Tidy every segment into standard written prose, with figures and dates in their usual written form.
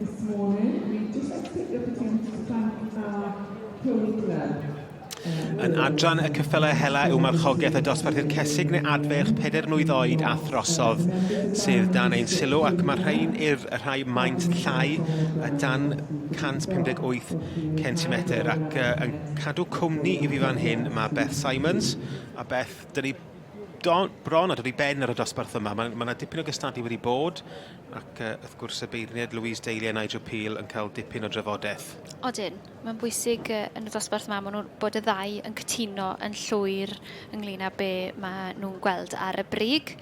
this morning. We'd just like to take the opportunity to thank our Chloe Club. Yn adran y Ceffylau Hela yw Marchogaeth y dosbarth i'r cesig neu adferch 4 mlwydd oed a throsodd, sydd dan ein sylw ac mae rhain i'r rhai maint llai dan 158 cm ac yn cadw cwmni i fi fan hyn mae Beth Simons a Beth, dyn ni bron a dod i ben ar y dosbarth yma. Mae yna dipyn o gystadlu wedi bod ac wrth gwrs y beirniad Louise Daly a Nigel Peel yn cael dipyn o drafodaeth. Odyn, mae'n bwysig yn y dosbarth yma bod y ddau yn cytuno yn llwyr ynglyn â be mae nhw'n gweld ar y brig,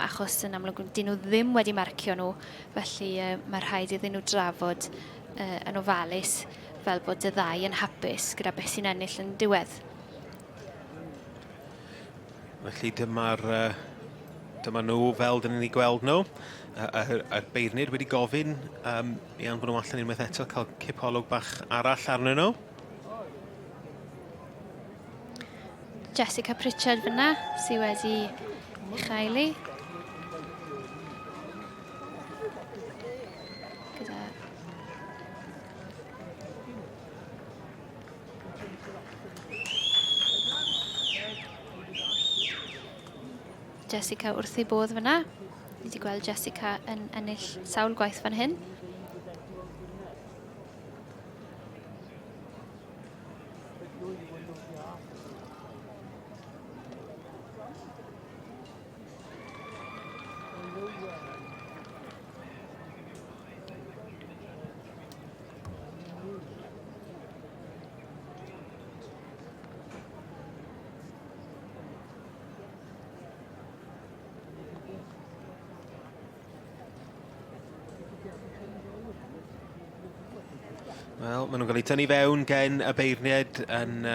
achos yn amlwg dyn nhw ddim wedi marcio nhw, felly mae rhaid iddyn nhw drafod yn ofalus fel bod y ddau yn hapus gyda beth sy'n ennill yn diwedd. Felly dyma nhw fel dyn ni'n gweld nhw. Y beirnid wedi gofyn i anfon nhw allan unwaith eto cael cipolwg bach arall arnyn nhw. Jessica Pritchard fyna sydd wedi chaelu. Gyda Jessica wrth ei bodd fyna. Ni wedi gweld Jessica yn ennill sawl gwaith fan hyn. Wel, maen nhw'n cael ei tynnu fewn gen y beirniad yn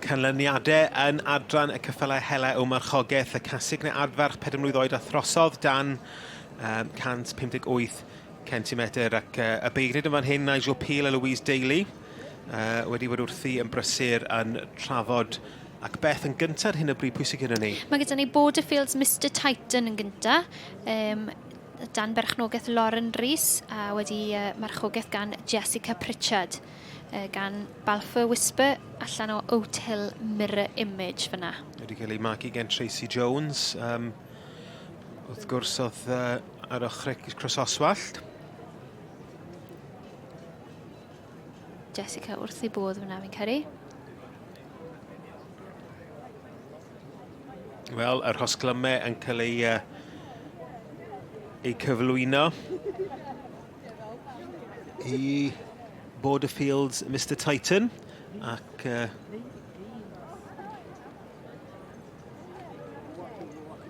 canlyniadau yn adran y Ceffylau Hela yw Marchogaeth, y casig neu adfarch 4 mlwydd oed a throsodd dan 158 cm ac y beirniad yn fan hyn Nigel Peel a Louise Daly wedi bod wrthi yn brysur yn trafod. Ac Beth yn gyntaf ar hyn o bryd pwysig gyda ni? Mae gyda ni Borderfields Mr Titan yn gyntaf, dan berchnogaeth Lauren Rees a wedi marchogaeth gan Jessica Pritchard, gan Balfour Whisper allan o Oat Hill Mirror Image fyna. Wedi cael ei magu gen Tracy Jones, wrth gwrs oedd ar ochrau Cros-Oswallt. Jessica wrth ei bodd fyna fi'n caru. Wel, yr hosglymau yn cael ei cyflwyno i Borderfields Mr Titan ac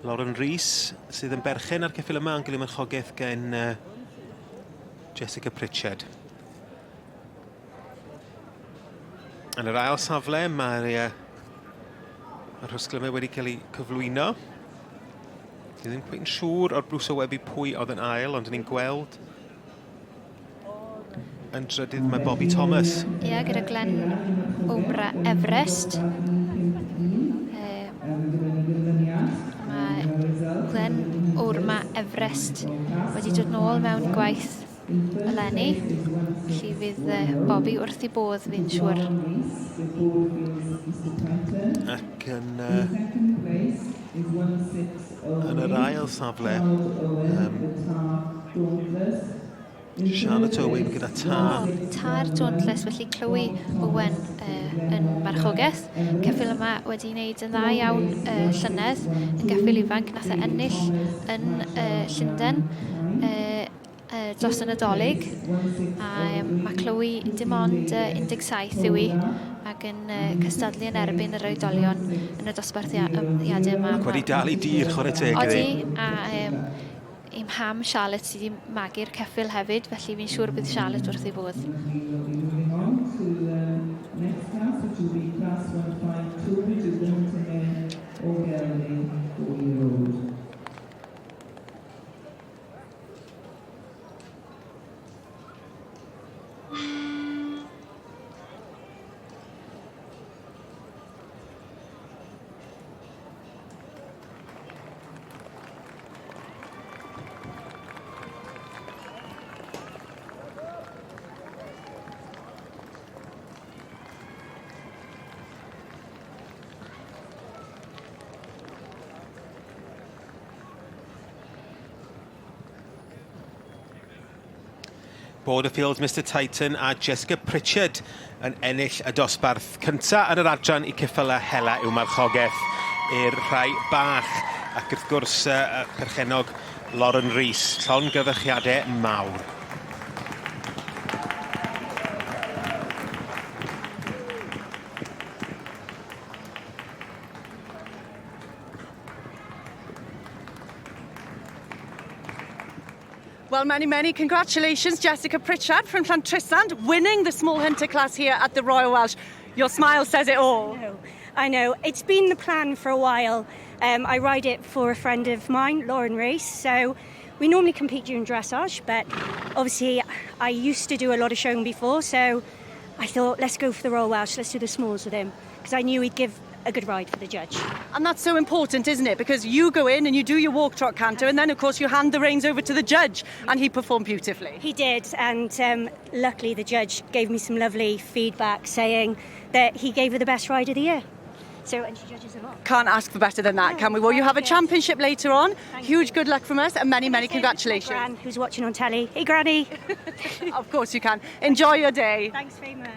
Lauren Rees sydd yn berchen ar ceffyl yma yn cael ei marchogaeth gen Jessica Pritchard. Yn yr ail safle mae'r hosglymau wedi cael ei cyflwyno. Dwi ddim cweith yn siŵr o'r blws o webu pwy oedd yn ail, ond ni'n gweld yn drydydd mae Bobby Thomas. Ie, gyda Glenn Omra Everest. Mae Glenn Omra Everest wedi dod nôl mewn gwaith eleni. Felly fydd Bobby wrth ei bodd fi'n siŵr. Ac yn yr ail safle, Charlotte Owen gyda Ta'r Dauntless, felly Chloe Owen yn Marchogaeth. Ceffyl yma wedi wneud yn dda iawn llynedd, yn geffyl ifanc, nath e ennill yn Llundain dros y Nadolig. A mae Chloe dim ond 17 yw hi ac yn cystadlu yn erbyn yr oedolion yn y dosbarthiadau yma. Ac wedi dal i dir chwarae teg iddi. Odi, a ei mham Charlotte sydd wedi magu'r ceffyl hefyd, felly fi'n siŵr bydd Charlotte wrth ei bodd. Moving on to the next class, which will be class 152, which is the Gelding 4-year-old. Borderfield, Mr Titan a Jessica Pritchard yn ennill y dosbarth cyntaf yn yr adran I Ceffylau Hela yw Marchogaeth i'r rhai bach. Ac wrth gwrs perchenog Lauren Rees, llongyfarchiadau mawr. Well, many congratulations, Jessica Pritchard from Llantrisant, winning the small hunter class here at the Royal Welsh. Your smile says it all. I know. It's been the plan for a while. I ride it for a friend of mine, Lauren Rees, so we normally compete during dressage, but obviously I used to do a lot of showing before, so I thought, let's go for the Royal Welsh, let's do the smalls with him, because I knew he'd give a good ride for the judge. And that's so important, isn't it? Because you go in and you do your walk, trot, canter, and then, of course, you hand the reins over to the judge, and he performed beautifully. He did, and luckily the judge gave me some lovely feedback saying that he gave her the best ride of the year. So, and she judges a lot. Can't ask for better than that, No, can we? Well, you have a yes. championship later on. Thank Huge you. good luck from us, and many Say congratulations. to my gran, who's watching on telly. Hey, Granny. Of course you can. Enjoy your day. Thanks very much.